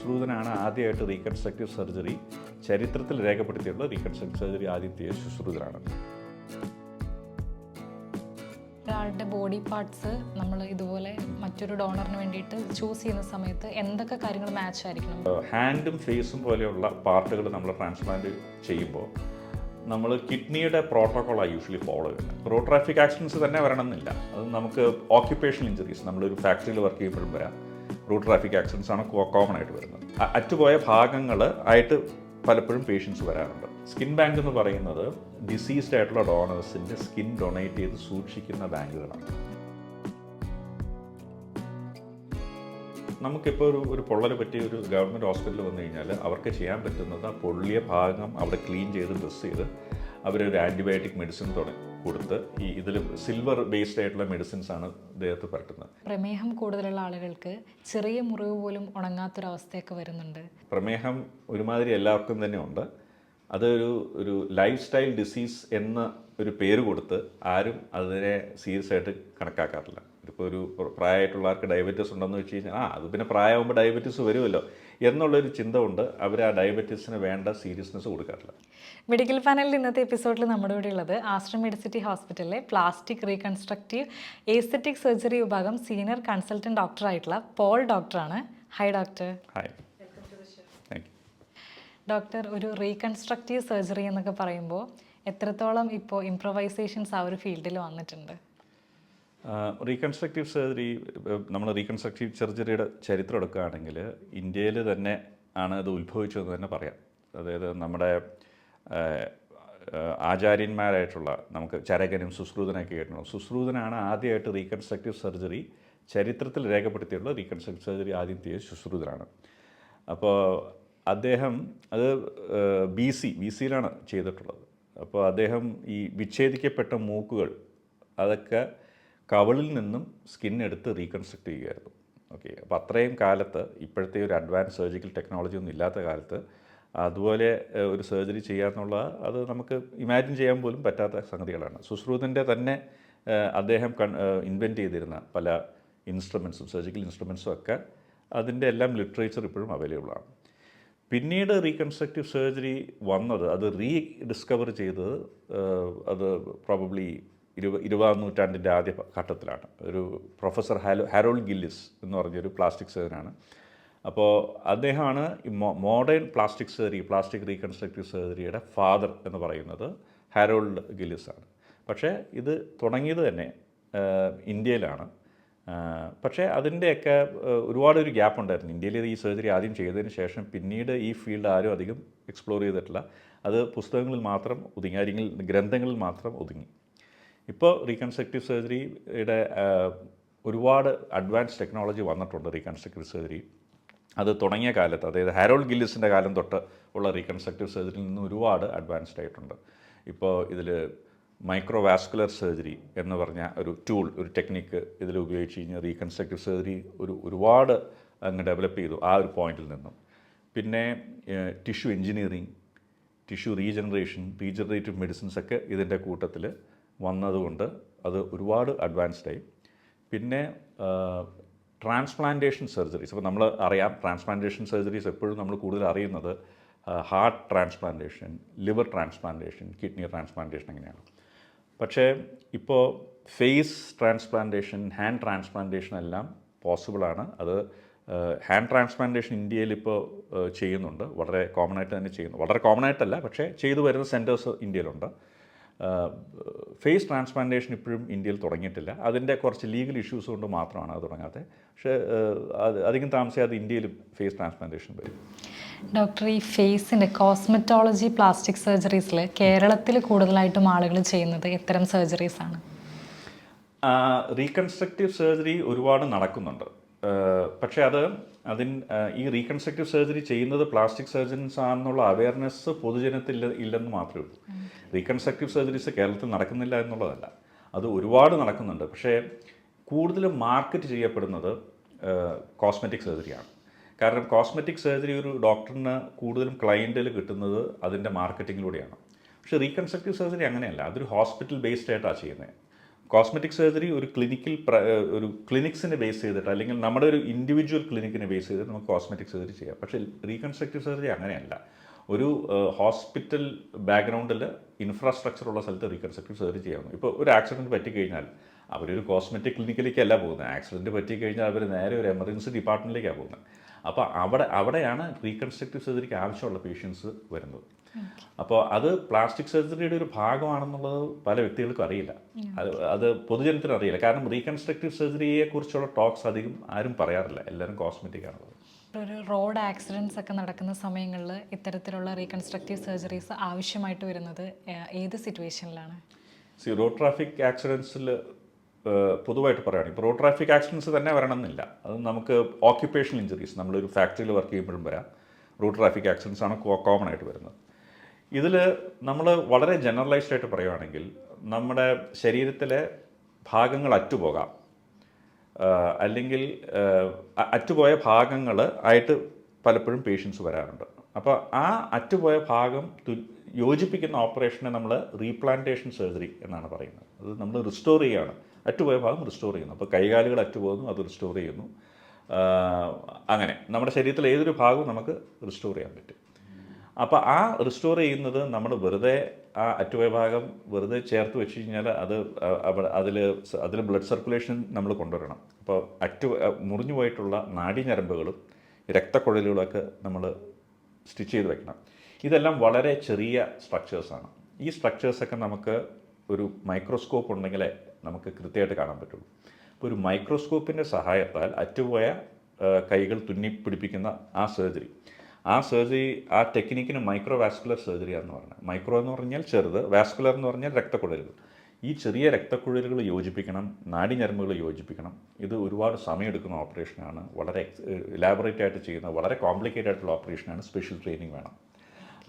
ശുശ്രൂതനാണ് ആദ്യമായിട്ട് reconstructive surgery ചരിത്രത്തിൽ രേഖപ്പെടുത്തിയിട്ടുള്ള reconstructive surgery ആദ്യത്തെ ശുശ്രൂതനാണ്. ഒരാളുടെ ബോഡി പാർട്സ് നമ്മൾ ഇതുപോലെ മറ്റൊരു ഡോണറിന് വേണ്ടിയിട്ട് ചൂസ് ചെയ്യുന്ന സമയത്ത് എന്തൊക്കെ കാര്യങ്ങൾ മാച്ച് ആയിരിക്കണം? ഹാൻഡും ഫേസും പോലെയുള്ള പാർട്ടുകൾ നമ്മൾ ട്രാൻസ്പ്ലാന്റ് ചെയ്യുമ്പോൾ നമ്മൾ കിഡ്നിയുടെ പ്രോട്ടോക്കോളാണ് യൂഷ്വലി ഫോളോ ചെയ്യുന്നത്. റോഡ് ട്രാഫിക് ആക്സിഡൻസ് തന്നെ വരണമെന്നില്ല. അത് നമുക്ക് ഓക്യുപ്പേഷണൽ ഇഞ്ചുറീസ്, നമ്മളൊരു ഫാക്ടറിയിൽ വർക്ക് ചെയ്യുമ്പോഴും വരാം. റോഡ് ട്രാഫിക് ആക്സിഡൻസ് ആണ് കോമൺ ആയിട്ട് വരുന്നത്. അറ്റുപോയ ഭാഗങ്ങൾ ആയിട്ട് പലപ്പോഴും പേഷ്യൻസ് വരാറുണ്ട്. സ്കിൻ ബാങ്ക് എന്ന് പറയുന്നത് ഡിസീസ്ഡ് ആയിട്ടുള്ള ഡോണേഴ്സിൻ്റെ സ്കിൻ ഡൊണേറ്റ് ചെയ്ത് സൂക്ഷിക്കുന്ന ബാങ്കുകളാണ്. നമുക്കിപ്പോൾ ഒരു പൊള്ളൽ പറ്റിയ ഒരു ഗവൺമെൻറ് ഹോസ്പിറ്റലിൽ വന്നു കഴിഞ്ഞാൽ അവർക്ക് ചെയ്യാൻ പറ്റുന്നത് ആ പൊള്ളിയ ഭാഗം അവിടെ ക്ലീൻ ചെയ്ത് ഡ്രസ് ചെയ്ത് അവരൊരു ആൻറ്റിബയോട്ടിക് മെഡിസിൻ കൊടുത്ത് ഇതിൽ സിൽവർ ബേസ്ഡ് ആയിട്ടുള്ള മെഡിസിൻസ് ആണ് ദേഹത്ത് പരട്ടുന്നത്. പ്രമേഹം കൂടുതലുള്ള ആളുകൾക്ക് ചെറിയ മുറിവ് പോലും ഉണങ്ങാത്തൊരവസ്ഥയൊക്കെ വരുന്നുണ്ട്. പ്രമേഹം ഒരുമാതിരി എല്ലാവർക്കും തന്നെ ഉണ്ട്. അതൊരു ലൈഫ് സ്റ്റൈൽ ഡിസീസ് എന്ന ഒരു പേര് കൊടുത്ത് ആരും അതിനെ സീരിയസ് ആയിട്ട് കണക്കാക്കാറില്ല. ഇതിപ്പോൾ ഒരു പ്രായമായിട്ടുള്ളവർക്ക് ഡയബറ്റീസ് ഉണ്ടെന്ന് വെച്ച് കഴിഞ്ഞാൽ അത് പിന്നെ പ്രായമാകുമ്പോൾ ഡയബറ്റീസ് വരുമല്ലോ എന്നുള്ളൊരു ചിന്ത കൊണ്ട് അവർ ആ ഡയബറ്റീസിന് വേണ്ട സീരിയസ്നെസ് കൊടുക്കാറില്ല. മെഡിക്കൽ പാനലിൽ ഇന്നത്തെ എപ്പിസോഡിൽ നമ്മുടെ കൂടെ ഉള്ളത് ആശ്രം മെഡിസിറ്റി ഹോസ്പിറ്റലിലെ പ്ലാസ്റ്റിക് റീകൺസ്ട്രക്റ്റീവ് എസ്തെറ്റിക് സർജറി വിഭാഗം സീനിയർ കൺസൾട്ടൻറ്റ് ഡോക്ടറായിട്ടുള്ള പോൾ ഡോക്ടറാണ്. Hi doctor. Hi. Thank you. Doctor, ഒരു റീകൺസ്ട്രക്റ്റീവ് സർജറി എന്നൊക്കെ പറയുമ്പോൾ എത്രത്തോളം ഇപ്പോൾ ഇംപ്രവൈസേഷൻസ് ആ ഒരു ഫീൽഡിൽ വന്നിട്ടുണ്ട്? റീകൺസ്ട്രക്റ്റീവ് സർജറി, നമ്മൾ റീകൺസ്ട്രക്റ്റീവ് സർജറിയുടെ ചരിത്രം എടുക്കുകയാണെങ്കിൽ ഇന്ത്യയിൽ തന്നെ ആണ് അത് ഉത്ഭവിച്ചതെന്ന് തന്നെ പറയാം. അതായത് നമ്മുടെ ആചാര്യന്മാരായിട്ടുള്ള നമുക്ക് ചരകനും സുശ്രുതനൊക്കെ കേട്ടിട്ടുണ്ട്. സുശ്രുതനാണ് ആദ്യമായിട്ട് റീകൺസ്ട്രക്റ്റീവ് സർജറി ചരിത്രത്തിൽ രേഖപ്പെടുത്തിയിട്ടുള്ള റീകൺസ്ട്രക്റ്റീവ് സർജറി ആദ്യത്തെ ശുശ്രൂതനാണ്. അപ്പോൾ അദ്ദേഹം അത് ബി സിയിലാണ് ചെയ്തിട്ടുള്ളത്. അപ്പോൾ അദ്ദേഹം ഈ വിച്ഛേദിക്കപ്പെട്ട മൂക്കുകൾ അതൊക്കെ കവിളിൽ നിന്നും സ്കിന്നെടുത്ത് റീകൺസ്ട്രക്ട് ചെയ്യുകയായിരുന്നു. ഓക്കെ, അപ്പോൾ അത്രയും കാലത്ത് ഇപ്പോഴത്തെ ഒരു അഡ്വാൻസ് സർജിക്കൽ ടെക്നോളജി ഒന്നും ഇല്ലാത്ത കാലത്ത് അതുപോലെ ഒരു സർജറി ചെയ്യാന്നുള്ള അത് നമുക്ക് ഇമാജിൻ ചെയ്യാൻ പോലും പറ്റാത്ത സംഗതികളാണ്. സുശ്രുതൻ്റെ തന്നെ അദ്ദേഹം ഇൻവെൻറ്റ് ചെയ്തിരുന്ന പല ഇൻസ്ട്രുമെൻസും സർജിക്കൽ ഇൻസ്ട്രുമെൻസും ഒക്കെ അതിൻ്റെ എല്ലാം ലിറ്ററേച്ചർ ഇപ്പോഴും അവൈലബിൾ ആണ്. പിന്നീട് റീകൺസ്ട്രക്റ്റീവ് സർജറി വന്നത്, അത് ഡിസ്കവർ ചെയ്തത് അത് പ്രോബബ്ലി 20ാം നൂറ്റാണ്ടിൻ്റെ ആദ്യ ഘട്ടത്തിലാണ്. ഒരു പ്രൊഫസർ ഹാരോൾഡ് ഗില്ലിസ് എന്ന് പറഞ്ഞൊരു പ്ലാസ്റ്റിക് സർജനാണ്. അപ്പോൾ അദ്ദേഹമാണ് ഈ മോഡേൺ പ്ലാസ്റ്റിക് റീകൺസ്ട്രക്റ്റീവ് സർജറിയുടെ ഫാദർ എന്ന് പറയുന്നത് ഹാരോൾഡ് ഗില്ലിസ് ആണ്. പക്ഷേ ഇത് തുടങ്ങിയത് തന്നെ ഇന്ത്യയിലാണ്. പക്ഷേ അതിൻ്റെയൊക്കെ ഒരുപാടൊരു ഗ്യാപ്പ് ഉണ്ടായിരുന്നു. ഇന്ത്യയിൽ ഈ സർജറി ആദ്യം ചെയ്തതിന് ശേഷം പിന്നീട് ഈ ഫീൽഡ് ആരും അധികം എക്സ്പ്ലോർ ചെയ്തിട്ടില്ല. അത് പുസ്തകങ്ങളിൽ മാത്രം ഒതുങ്ങി, അല്ലെങ്കിൽ ഗ്രന്ഥങ്ങളിൽ മാത്രം ഒതുങ്ങി. ഇപ്പോൾ റീകൺസ്ട്രക്റ്റീവ് സർജറിയുടെ ഒരുപാട് അഡ്വാൻസ് ടെക്നോളജി വന്നിട്ടുണ്ട്. റീകൺസ്ട്രക്റ്റീവ് സർജറി അത് തുടങ്ങിയ കാലത്ത്, അതായത് ഹാരോൾഡ് ഗില്ലിസിൻ്റെ കാലം തൊട്ട് ഉള്ള റീകൺസ്ട്രക്റ്റീവ് സർജറിയിൽ നിന്ന് ഒരുപാട് അഡ്വാൻസ്ഡ് ആയിട്ടുണ്ട്. ഇപ്പോൾ ഇതിൽ മൈക്രോവാസ്കുലർ സർജറി എന്ന് പറഞ്ഞ ഒരു ടൂൾ, ഒരു ടെക്നിക്ക് ഇതിൽ ഉപയോഗിച്ച് കഴിഞ്ഞാൽ റീകൺസ്ട്രക്റ്റീവ് സർജറി ഒരുപാട് അങ്ങ് ഡെവലപ്പ് ചെയ്തു ആ ഒരു പോയിന്റിൽ നിന്നും. പിന്നെ tissue engineering, tissue regenerative medicines ഒക്കെ ഇതിൻ്റെ കൂട്ടത്തിൽ വന്നതുകൊണ്ട് അത് ഒരുപാട് അഡ്വാൻസ്ഡായി. പിന്നെ ട്രാൻസ്പ്ലാന്റേഷൻ സർജറീസ്, ഇപ്പോൾ നമ്മൾ അറിയാം ട്രാൻസ്പ്ലാന്റേഷൻ സർജറീസ് എപ്പോഴും നമ്മൾ കൂടുതൽ അറിയുന്നത് heart transplantation, liver transplantation, kidney transplantation അങ്ങനെയാണ്. പക്ഷേ ഇപ്പോൾ ഫേസ് ട്രാൻസ്പ്ലാന്റേഷൻ, ഹാൻഡ് ട്രാൻസ്പ്ലാന്റേഷൻ എല്ലാം പോസിബിളാണ്. അത് ഹാൻഡ് ട്രാൻസ്പ്ലാന്റേഷൻ ഇന്ത്യയിൽ ഇപ്പോൾ ചെയ്യുന്നുണ്ട്, വളരെ കോമൺ ആയിട്ട് തന്നെ ചെയ്യുന്നു. വളരെ കോമൺ ആയിട്ടല്ല, പക്ഷേ ചെയ്തു വരുന്ന സെൻറ്റേഴ്സ് ഇന്ത്യയിലുണ്ട്. ഫേസ് ട്രാൻസ്പ്ലാന്റേഷൻ ഇപ്പോഴും ഇന്ത്യയിൽ തുടങ്ങിയിട്ടില്ല. അതിൻ്റെ കുറച്ച് ലീഗൽ ഇഷ്യൂസ് കൊണ്ട് മാത്രമാണ് അത് തുടങ്ങാത്തത്. പക്ഷേ അധികം താമസിയാതെ ഇന്ത്യയിലും ഫേസ് ട്രാൻസ്പ്ലാന്റേഷൻ വരും. ഡോക്ടർ, ഈ ഫേസിൻ്റെ കോസ്മെറ്റോളജി പ്ലാസ്റ്റിക് സർജറീസിൽ കേരളത്തിൽ കൂടുതലായിട്ടും ആളുകൾ ചെയ്യുന്നത് എത്തരം സർജറീസാണ്? റീകൺസ്ട്രക്റ്റീവ് സർജറി ഒരുപാട് നടക്കുന്നുണ്ട്. പക്ഷേ ഈ റീകൺസ്ട്രക്റ്റീവ് സർജറി ചെയ്യുന്നത് പ്ലാസ്റ്റിക് സർജൻസ് ആണെന്നുള്ള അവയർനെസ് പൊതുജനത്തിൽ ഇല്ലെന്ന് മാത്രമേ ഉള്ളൂ. റീകൺസ്ട്രക്റ്റീവ് സർജറീസ് കേരളത്തിൽ നടക്കുന്നില്ല എന്നുള്ളതല്ല, അത് ഒരുപാട് നടക്കുന്നുണ്ട്. പക്ഷേ കൂടുതലും മാർക്കറ്റ് ചെയ്യപ്പെടുന്നത് കോസ്മെറ്റിക് സർജറിയാണ്. കാരണം കോസ്മെറ്റിക് സർജറി ഒരു ഡോക്ടറിന് കൂടുതലും ക്ലയൻറ്റിൽ കിട്ടുന്നത് അതിൻ്റെ മാർക്കറ്റിങ്ങിലൂടെയാണ്. പക്ഷേ റീകൺസ്ട്രക്റ്റീവ് സർജറി അങ്ങനെയല്ല, അതൊരു ഹോസ്പിറ്റൽ ബേസ്ഡ് ആയിട്ടാണ് ചെയ്യുന്നത്. കോസ്മെറ്റിക് സർജറി ഒരു ഒരു ക്ലിനിക്സിനെ ബേസ് ചെയ്തിട്ട് അല്ലെങ്കിൽ നമ്മുടെ ഒരു ഇൻഡിവിജ്വൽ ക്ലിനിക്കിനെ ബേസ് ചെയ്തിട്ട് നമുക്ക് കോസ്മെറ്റിക് സർജറി ചെയ്യാം. പക്ഷേ റീകൺസ്ട്രക്റ്റീവ് സർജറി അങ്ങനെയല്ല. ഒരു ഹോസ്പിറ്റൽ ബാക്ക്ഗ്രൗണ്ടിൽ ഇൻഫ്രാസ്ട്രക്ചറുള്ള സ്ഥലത്ത് റീകൺസ്ട്രക്റ്റീവ് സർജറി ചെയ്യാവുന്നു. ഇപ്പോൾ ഒരു ആക്സിഡൻറ്റ് പറ്റിക്കഴിഞ്ഞാൽ അവരൊരു കോസ്മെറ്റിക് ക്ലിനിക്കിലേക്കല്ല പോകുന്നത്. ആക്സിഡൻറ്റ് പറ്റിക്കഴിഞ്ഞാൽ അവർ നേരെ ഒരു എമർജൻസി ഡിപ്പാർട്ട്മെൻറ്റിലേക്കാണ് പോകുന്നത്. അപ്പോൾ അവിടെയാണ് റീകൺസ്ട്രക്റ്റീവ് സർജറിക്ക് ആവശ്യമുള്ള പേഷ്യൻസ് വരുന്നത്. അപ്പോൾ അത് പ്ലാസ്റ്റിക് സർജറിയുടെ ഒരു ഭാഗമാണെന്നുള്ളത് പല വ്യക്തികൾക്കും അറിയില്ല. അത് പൊതുജനത്തിന് അറിയില്ല. കാരണം റീകൺസ്ട്രക്റ്റീവ് സർജറിയെക്കുറിച്ചുള്ള ടോക്സ് അധികം ആരും പറയാറില്ല. എല്ലാവരും കോസ്മെറ്റിക് ആണുള്ളത്. ഒരു റോഡ് ആക്സിഡൻറ്റ്സ് ഒക്കെ നടക്കുന്ന സമയങ്ങളിൽ ഇത്തരത്തിലുള്ള റീകൺസ്ട്രക്റ്റീവ് സർജറീസ് ആവശ്യമായിട്ട് വരുന്നത് ഏത് സിറ്റുവേഷനിലാണ്? റോഡ് ട്രാഫിക് ആക്സിഡൻസിൽ പൊതുവായിട്ട് പറയുകയാണെങ്കിൽ ഇപ്പോൾ റോഡ് ട്രാഫിക് ആക്സിഡൻസ് തന്നെ വരണമെന്നില്ല. അത് നമുക്ക് ഓക്യുപ്പേഷണൽ ഇഞ്ചുറീസ്, നമ്മളൊരു ഫാക്ടറിയിൽ വർക്ക് ചെയ്യുമ്പോഴും വരാം. റോഡ് ട്രാഫിക് ആക്സിഡൻസ് ആണ് കോമൺ ആയിട്ട് വരുന്നത്. ഇതിൽ നമ്മൾ വളരെ ജനറലൈസ്ഡ് ആയിട്ട് പറയുകയാണെങ്കിൽ നമ്മുടെ ശരീരത്തിലെ ഭാഗങ്ങൾ അറ്റുപോകാം, അല്ലെങ്കിൽ അറ്റുപോയ ഭാഗങ്ങൾ ആയിട്ട് പലപ്പോഴും പേഷ്യൻസ് വരാറുണ്ട്. അപ്പോൾ ആ അറ്റുപോയ ഭാഗം യോജിപ്പിക്കുന്ന ഓപ്പറേഷനെ നമ്മൾ റീപ്ലാന്റേഷൻ സർജറി എന്നാണ് പറയുന്നത്. അത് നമ്മൾ റിസ്റ്റോർ ചെയ്യുകയാണ്, അറ്റുപോയ ഭാഗം റിസ്റ്റോർ ചെയ്യുന്നു. അപ്പോൾ കൈകാലുകൾ അറ്റുപോകുന്നു, അത് റിസ്റ്റോർ ചെയ്യുന്നു. അങ്ങനെ നമ്മുടെ ശരീരത്തിലെ ഏതൊരു ഭാഗവും നമുക്ക് റിസ്റ്റോർ ചെയ്യാൻ പറ്റും. അപ്പോൾ ആ റിസ്റ്റോർ ചെയ്യുന്നത് നമ്മൾ വെറുതെ ആ അറ്റുപോയ ഭാഗം വെറുതെ ചേർത്ത് വെച്ച് കഴിഞ്ഞാൽ അതിൽ ബ്ലഡ് സർക്കുലേഷൻ നമ്മൾ കൊണ്ടുവരണം. അപ്പോൾ മുറിഞ്ഞു പോയിട്ടുള്ള നാഡീഞരമ്പുകളും രക്തക്കുഴലുകളൊക്കെ നമ്മൾ സ്റ്റിച്ച് ചെയ്ത് വെക്കണം. ഇതെല്ലാം വളരെ ചെറിയ സ്ട്രക്ചേഴ്സാണ്. ഈ സ്ട്രക്ചേഴ്സൊക്കെ നമുക്ക് ഒരു മൈക്രോസ്കോപ്പ് ഉണ്ടെങ്കിലേ നമുക്ക് കൃത്യമായിട്ട് കാണാൻ പറ്റുള്ളൂ. ഇപ്പോൾ ഒരു മൈക്രോസ്കോപ്പിൻ്റെ സഹായത്താൽ അറ്റുപോയ കൈകൾ തുന്നിപ്പിടിപ്പിക്കുന്ന ആ സർജറി ആ ടെക്നിക്കിന് മൈക്രോ വാസ്കുലർ സർജറി എന്ന് പറഞ്ഞാൽ, മൈക്രോ എന്ന് പറഞ്ഞാൽ ചെറുത്, വാസ്കുലർ എന്ന് പറഞ്ഞാൽ രക്തക്കുഴലുകൾ. ഈ ചെറിയ രക്തക്കുഴലുകൾ യോജിപ്പിക്കണം, നാഡീഞരമ്പുകൾ യോജിപ്പിക്കണം. ഇത് ഒരുപാട് സമയമെടുക്കുന്ന ഓപ്പറേഷനാണ്. വളരെ ഇലാബറേറ്റ് ആയിട്ട് ചെയ്യുന്ന വളരെ കോംപ്ലിക്കേറ്റഡ് ആയിട്ടുള്ള ഓപ്പറേഷനാണ്. സ്പെഷ്യൽ ട്രെയിനിങ് വേണം.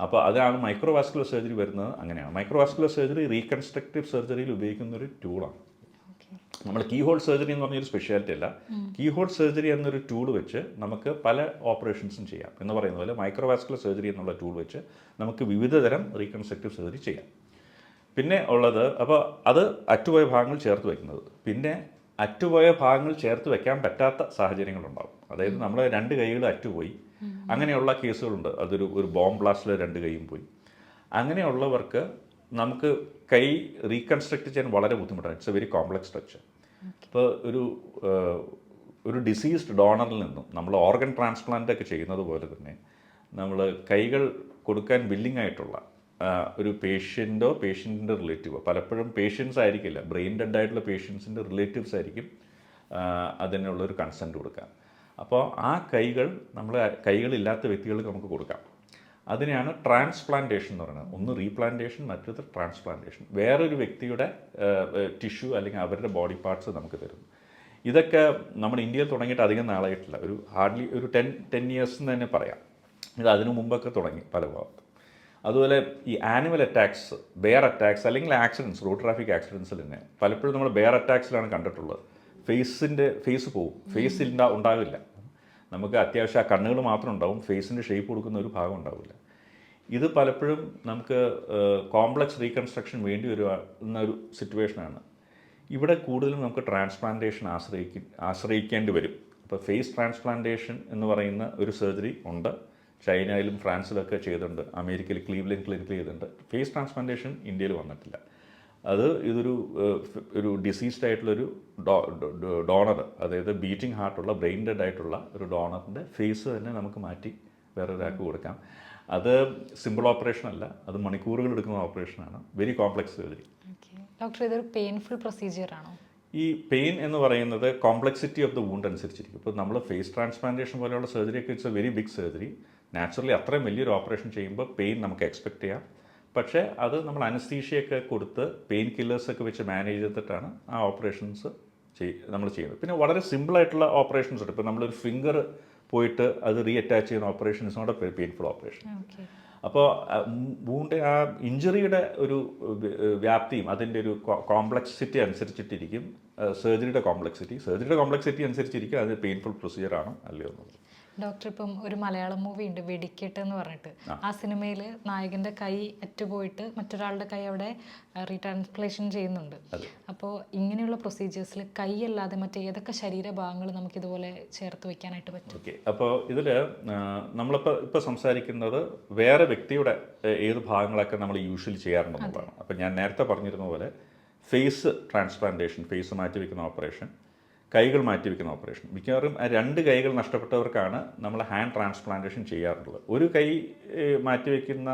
അപ്പോൾ അതാണ് മൈക്രോ വാസ്കുലർ സർജറി വരുന്നത്. അങ്ങനെയാണ് മൈക്രോ വാസ്കുലർ സർജറി റീകൺസ്ട്രക്റ്റീവ് സർജറിയിൽ ഉപയോഗിക്കുന്ന ഒരു ടൂളാണ്. നമ്മൾ കീ ഹോൾ സർജറി എന്ന് പറഞ്ഞൊരു സ്പെഷ്യാലിറ്റി അല്ല. കീ ഹോൾ സർജറി എന്നൊരു ടൂൾ വെച്ച് നമുക്ക് പല ഓപ്പറേഷൻസും ചെയ്യാം. എന്ന് പറയുന്ന പോലെ മൈക്രോ വാസ്കുലർ സർജറി എന്നുള്ള ടൂൾ വെച്ച് നമുക്ക് വിവിധ തരം റീകൺസ്ട്രക്റ്റീവ് സർജറി ചെയ്യാം. പിന്നെ ഉള്ളത്, അപ്പോൾ അത് അറ്റുപോയ ഭാഗങ്ങൾ ചേർത്ത് വയ്ക്കുന്നത്. പിന്നെ അറ്റുപോയ ഭാഗങ്ങൾ ചേർത്ത് വെക്കാൻ പറ്റാത്ത സാഹചര്യങ്ങളുണ്ടാകും. അതായത് നമ്മൾ രണ്ട് കൈകൾ അറ്റുപോയി, അങ്ങനെയുള്ള കേസുകളുണ്ട്. ഒരു ബോംബ് ബ്ലാസ്റ്റിൽ രണ്ട് കൈയും പോയി. അങ്ങനെയുള്ളവർക്ക് നമുക്ക് കൈ റീകൺസ്ട്രക്ട് ചെയ്യാൻ വളരെ ബുദ്ധിമുട്ടാണ്. It's a very complex structure. ഇപ്പോൾ ഒരു ഡിസീസ്ഡ് ഡോണറിൽ നിന്നും നമ്മൾ ഓർഗൻ ട്രാൻസ്പ്ലാന്റ് ഒക്കെ ചെയ്യുന്നത് പോലെ തന്നെ നമ്മൾ കൈകൾ കൊടുക്കാൻ വില്ലിംഗ് ആയിട്ടുള്ള ഒരു പേഷ്യൻറ്റിൻ്റെ റിലേറ്റീവോ, പലപ്പോഴും പേഷ്യൻസ് ആയിരിക്കില്ല, ബ്രെയിൻ ഡെഡ് ആയിട്ടുള്ള പേഷ്യൻസിൻ്റെ റിലേറ്റീവ്സ് ആയിരിക്കും അതിനുള്ളൊരു കൺസെൻറ്റ് കൊടുക്കുക. അപ്പോൾ ആ കൈകളില്ലാത്ത വ്യക്തികൾക്ക് നമുക്ക് കൊടുക്കാം. അതിനെയാണ് ട്രാൻസ്പ്ലാന്റേഷൻ എന്ന് പറയുന്നത്. ഒന്ന് റീപ്ലാന്റേഷൻ, മറ്റൊരു ട്രാൻസ്പ്ലാന്റേഷൻ. വേറൊരു വ്യക്തിയുടെ ടിഷ്യൂ അല്ലെങ്കിൽ അവരുടെ ബോഡി പാർട്സ് നമുക്ക് തരുന്നു. ഇതൊക്കെ നമ്മുടെ ഇന്ത്യയിൽ തുടങ്ങിയിട്ട് അധികം നാളായിട്ടില്ല. ഹാർഡ്ലി ഒരു 10 ഇയേഴ്സ് എന്ന് തന്നെ പറയാം. ഇത് അതിനു മുമ്പൊക്കെ തുടങ്ങി പല ഭാഗത്തും. അതുപോലെ ഈ ആനിമൽ അറ്റാക്സ്, ബെയർ അറ്റാക്സ് അല്ലെങ്കിൽ ആക്സിഡൻസ്, റോഡ് ട്രാഫിക് ആക്സിഡൻസിൽ തന്നെ പലപ്പോഴും നമ്മൾ ബെയർ അറ്റാക്സിലാണ് കണ്ടിട്ടുള്ളത്. ഫേസ് പോവും, ഫേസ് ഉണ്ടാവില്ല. നമുക്ക് അത്യാവശ്യം ആ കണ്ണുകൾ മാത്രം ഉണ്ടാവും, ഫേസിൻ്റെ ഷേപ്പ് കൊടുക്കുന്ന ഒരു ഭാഗം ഉണ്ടാവില്ല. ഇത് പലപ്പോഴും നമുക്ക് കോംപ്ലക്സ് റീകൺസ്ട്രക്ഷൻ വേണ്ടി വരുന്ന ഒരു സിറ്റുവേഷനാണ്. ഇവിടെ കൂടുതലും നമുക്ക് ട്രാൻസ്പ്ലാന്റേഷൻ ആശ്രയിക്കേണ്ടി വരും. അപ്പോൾ ഫേസ് ട്രാൻസ്പ്ലാന്റേഷൻ എന്ന് പറയുന്ന ഒരു സർജറി ഉണ്ട്. ചൈനയിലും ഫ്രാൻസിലൊക്കെ ചെയ്തിട്ടുണ്ട്, അമേരിക്കയിൽ ക്ലീവ്ലൻഡ് ക്ലിനിക്കിൽ ചെയ്തിട്ടുണ്ട്. ഫേസ് ട്രാൻസ്പ്ലാന്റേഷൻ ഇന്ത്യയിൽ വന്നിട്ടില്ല. ഒരു ഡിസീസ്ഡ് ആയിട്ടുള്ളൊരു ഡോണർ, അതായത് ബീറ്റിംഗ് ഹാർട്ടുള്ള ബ്രെയിൻ ഡെഡ് ആയിട്ടുള്ള ഒരു ഡോണറിൻ്റെ ഫേസ് തന്നെ നമുക്ക് മാറ്റി വേറൊരാൾക്ക് കൊടുക്കാം. അത് സിമ്പിൾ ഓപ്പറേഷൻ അല്ല, അത് മണിക്കൂറുകൾ എടുക്കുന്ന ഓപ്പറേഷനാണ്. Very complex surgery. ഡോക്ടർ, ഇതൊരു പെയിൻഫുൾ പ്രൊസീജിയർ ആണോ? ഈ പെയിൻ എന്ന് പറയുന്നത് കോംപ്ലക്സിറ്റി ഓഫ് ദ വൂണ്ട് അനുസരിച്ചിരിക്കും. ഇപ്പോൾ നമ്മൾ ഫേസ് ട്രാൻസ്പ്ലാന്റേഷൻ പോലെയുള്ള സർജറിയൊക്കെ it's a very big surgery. Naturally അത്രയും വലിയൊരു ഓപ്പറേഷൻ ചെയ്യുമ്പോൾ പെയിൻ നമുക്ക് എക്സ്പെക്ട് ചെയ്യാം. പക്ഷേ അത് നമ്മൾ അനസ്തീഷ്യയൊക്കെ കൊടുത്ത് പെയിൻ കില്ലേഴ്സൊക്കെ വെച്ച് മാനേജ് ചെയ്തിട്ടാണ് ആ ഓപ്പറേഷൻസ് നമ്മൾ ചെയ്യുന്നത്. പിന്നെ വളരെ സിമ്പിളായിട്ടുള്ള ഓപ്പറേഷൻസ് ഉണ്ട്. ഇപ്പോൾ നമ്മളൊരു ഫിംഗർ പോയിട്ട് അത് റീ അറ്റാച്ച് ചെയ്യുന്ന operation is not a painful operation. അപ്പോൾ വൂണ്ട് ആ ഇഞ്ചുറിയുടെ ഒരു വ്യാപ്തിയും അതിൻ്റെ ഒരു കോംപ്ലക്സിറ്റി അനുസരിച്ചിട്ടിരിക്കും സർജറിയുടെ കോംപ്ലക്സിറ്റി അനുസരിച്ചിരിക്കും അത് പെയിൻഫുൾ പ്രൊസീജിയർ ആണോ അല്ലയോ എന്നുള്ളത്. ഡോക്ടർ, ഇപ്പം ഒരു മലയാളം മൂവി ഉണ്ട് വെടിക്കെട്ട് എന്ന് പറഞ്ഞിട്ട്. ആ സിനിമയിൽ നായകന്റെ കൈ അറ്റുപോയിട്ട് മറ്റൊരാളുടെ കൈ അവിടെ റീട്രാൻസ്പ്ലേഷൻ ചെയ്യുന്നുണ്ട്. അപ്പോൾ ഇങ്ങനെയുള്ള പ്രൊസീജിയേഴ്സിൽ കൈ അല്ലാതെ മറ്റേതൊക്കെ ശരീരഭാഗങ്ങൾ നമുക്ക് ഇതുപോലെ ചേർത്ത് വെക്കാനായിട്ട് പറ്റും? ഓക്കെ, അപ്പോൾ ഇതിൽ നമ്മളിപ്പോൾ സംസാരിക്കുന്നത് വേറെ വ്യക്തിയുടെ ഏത് ഭാഗങ്ങളൊക്കെ നമ്മൾ യൂഷ്വലി ചെയ്യാറുണ്ടെന്നുള്ളതാണ്. അപ്പോൾ ഞാൻ നേരത്തെ പറഞ്ഞിരുന്ന പോലെ ഫേസ് ട്രാൻസ്പ്ലാന്റേഷൻ, ഫേസ് മാറ്റിവെക്കുന്ന ഓപ്പറേഷൻ, കൈകൾ മാറ്റിവെക്കുന്ന ഓപ്പറേഷൻ, മിക്കവാറും ആ 2 കൈകൾ നഷ്ടപ്പെട്ടവർക്കാണ് നമ്മൾ ഹാൻഡ് ട്രാൻസ്പ്ലാന്റേഷൻ ചെയ്യാറുള്ളത്. ഒരു കൈ മാറ്റിവെക്കുന്ന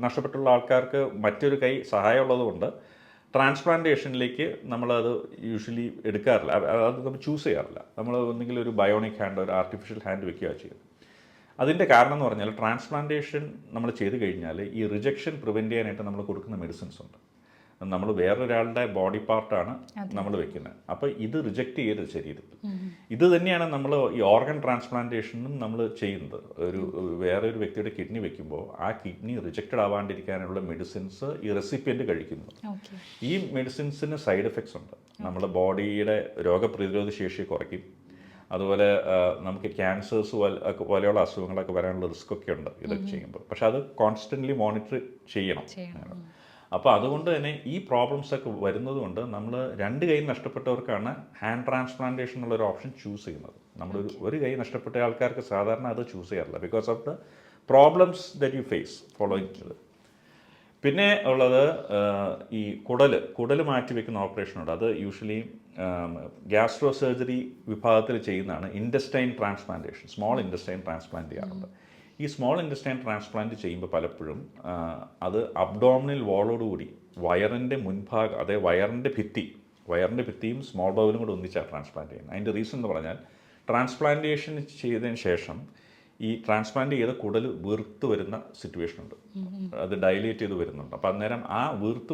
നഷ്ടപ്പെട്ടുള്ള ആൾക്കാർക്ക് മറ്റൊരു കൈ സഹായമുള്ളതുകൊണ്ട് ട്രാൻസ്പ്ലാന്റേഷനിലേക്ക് നമ്മളത് യൂഷ്വലി എടുക്കാറില്ല, അത് നമ്മൾ ചൂസ് ചെയ്യാറില്ല. നമ്മൾ ഒന്നെങ്കിൽ ഒരു ബയോണിക് ഹാൻഡ്, ഒരു ആർട്ടിഫിഷ്യൽ ഹാൻഡ് വെക്കുകയാണ് ചെയ്യുന്നത്. അതിൻ്റെ കാരണം എന്ന് പറഞ്ഞാൽ ട്രാൻസ്പ്ലാന്റേഷൻ നമ്മൾ ചെയ്ത് കഴിഞ്ഞാൽ ഈ റിജക്ഷൻ പ്രിവെൻറ്റ് ചെയ്യാനായിട്ട് നമ്മൾ കൊടുക്കുന്ന മെഡിസിൻസ് ഉണ്ട്. നമ്മൾ വേറൊരാളുടെ ബോഡി പാർട്ടാണ് നമ്മൾ വെക്കുന്നത്. അപ്പോൾ ഇത് റിജക്റ്റ് ചെയ്ത് ശരീരത്തിൽ, ഇത് തന്നെയാണ് നമ്മൾ ഈ ഓർഗൻ ട്രാൻസ്പ്ലാന്റേഷനും നമ്മൾ ചെയ്യുന്നത്. വേറൊരു വ്യക്തിയുടെ കിഡ്നി വെക്കുമ്പോൾ ആ കിഡ്നി റിജക്റ്റഡ് ആവാണ്ടിരിക്കാനുള്ള മെഡിസിൻസ് ഈ റെസിപ്പിയൻ്റ് കഴിക്കുന്നു. ഈ മെഡിസിൻസിന് സൈഡ് എഫക്ട്സ് ഉണ്ട്. നമ്മുടെ ബോഡിയുടെ രോഗപ്രതിരോധ ശേഷി കുറയ്ക്കും. അതുപോലെ നമുക്ക് ക്യാൻസേഴ്സ് പോലെയുള്ള അസുഖങ്ങളൊക്കെ വരാനുള്ള റിസ്ക് ഒക്കെ ഉണ്ട് ഇതൊക്കെ ചെയ്യുമ്പോൾ. പക്ഷെ അത് കോൺസ്റ്റൻ്റ്ലി മോണിറ്റർ ചെയ്യണം. അപ്പോൾ അതുകൊണ്ട് തന്നെ ഈ പ്രോബ്ലംസ് ഒക്കെ വരുന്നത് കൊണ്ട് നമ്മൾ 2 കൈ നഷ്ടപ്പെട്ടവർക്കാണ് ഹാൻഡ് ട്രാൻസ്പ്ലാന്റേഷൻ എന്നുള്ളൊരു ഓപ്ഷൻ ചൂസ് ചെയ്യുന്നത്. നമ്മൾ ഒരു കൈ നഷ്ടപ്പെട്ട ആൾക്കാർക്ക് സാധാരണ അത് ചൂസ് ചെയ്യാറില്ല, because of the problems that you face following ഇത്. പിന്നെ ഉള്ളത് ഈ കുടൽ മാറ്റി വെക്കുന്ന ഓപ്പറേഷനുണ്ട്. അത് യൂഷ്വലി ഗ്യാസ്ട്രോ സർജറി വിഭാഗത്തിൽ ചെയ്യുന്നതാണ്. Intestine transplantation, small intestine transplant ചെയ്യാറുണ്ട്. ഈ സ്മോൾ ഇൻഡസ്റ്റൈൻ ട്രാൻസ്പ്ലാന്റ് ചെയ്യുമ്പോൾ പലപ്പോഴും അത് അബ്ഡോമിനൽ വാളോടുകൂടി വയറിൻ്റെ മുൻഭാഗം, അതായത് വയറിൻ്റെ ഭിത്തിയും സ്മോൾ ബൗലും കൂടെ ഒന്നിച്ചാണ് ട്രാൻസ്പ്ലാന്റ് ചെയ്യുന്നത്. അതിൻ്റെ റീസൺ എന്ന് പറഞ്ഞാൽ ട്രാൻസ്പ്ലാന്റേഷൻ ചെയ്തതിന് ശേഷം ഈ ട്രാൻസ്പ്ലാന്റ് ചെയ്ത കുടൽ വീർത്ത് വരുന്ന സിറ്റുവേഷൻ ഉണ്ട്, അത് ഡയലേറ്റ് ചെയ്ത് വരുന്നുണ്ട്. അപ്പം അന്നേരം ആ വീർത്ത്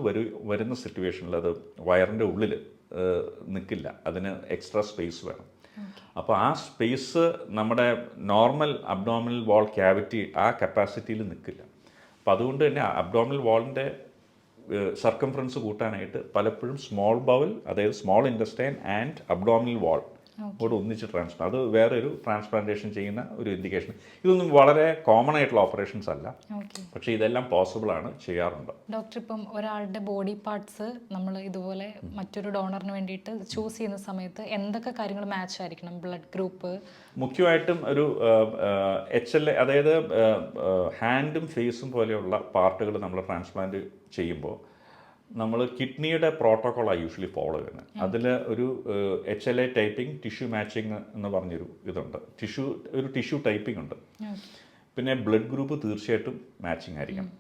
വരുന്ന സിറ്റുവേഷനിൽ അത് വയറിൻ്റെ ഉള്ളിൽ നിൽക്കില്ല, അതിന് എക്സ്ട്രാ സ്പേസ് വേണം. അപ്പോൾ ആ സ്പേസ് നമ്മുടെ നോർമൽ അബ്ഡോമിനൽ വാൾ ക്യാവിറ്റി ആ കപ്പാസിറ്റിയിൽ നിൽക്കില്ല. അപ്പോൾ അതുകൊണ്ട് തന്നെ അബ്ഡോമിനൽ വാളിൻ്റെ സർക്കംഫറൻസ് കൂട്ടാനായിട്ട് പലപ്പോഴും സ്മോൾ ബൗൽ, അതായത് സ്മോൾ ഇൻഡസ്റ്റൈൻ ആൻഡ് അബ്ഡോമിനൽ വാൾ കൂടെ ഒന്നിച്ച് അത് വേറൊരു ട്രാൻസ്പ്ലാന്റേഷൻ ചെയ്യുന്ന ഒരു ഇൻഡിക്കേഷൻ. ഇതൊന്നും വളരെ കോമൺ ആയിട്ടുള്ള ഓപ്പറേഷൻസ് അല്ല, പക്ഷേ ഇതെല്ലാം പോസിബിൾ ആണ്, ചെയ്യാറുണ്ട്. ഡോക്ടർ, ഇപ്പം ഒരാളുടെ ബോഡി പാർട്സ് നമ്മൾ ഇതുപോലെ മറ്റൊരു ഡോണറിന് വേണ്ടിയിട്ട് ചൂസ് ചെയ്യുന്ന സമയത്ത് എന്തൊക്കെ കാര്യങ്ങൾ മാച്ച് ആയിരിക്കണം? ബ്ലഡ് ഗ്രൂപ്പ് മുഖ്യമായിട്ടും ഒരു HLA, അതായത് ഹാൻഡും ഫേസും പോലെയുള്ള പാർട്ടുകൾ നമ്മൾ ട്രാൻസ്പ്ലാന്റ് ചെയ്യുമ്പോൾ നമ്മൾ കിഡ്നിയുടെ പ്രോട്ടോക്കോളാണ് യൂഷ്വലി ഫോളോ ചെയ്യുന്നത്. അതിൽ ഒരു HLA ടൈപ്പിംഗ്, ടിഷ്യൂ മാച്ചിങ് എന്ന് പറഞ്ഞൊരു ഇതുണ്ട്. ഒരു ടിഷ്യൂ ടൈപ്പിംഗ് ഉണ്ട്. പിന്നെ ബ്ലഡ് ഗ്രൂപ്പ് തീർച്ചയായിട്ടും മാച്ചിങ് ആയിരിക്കണം.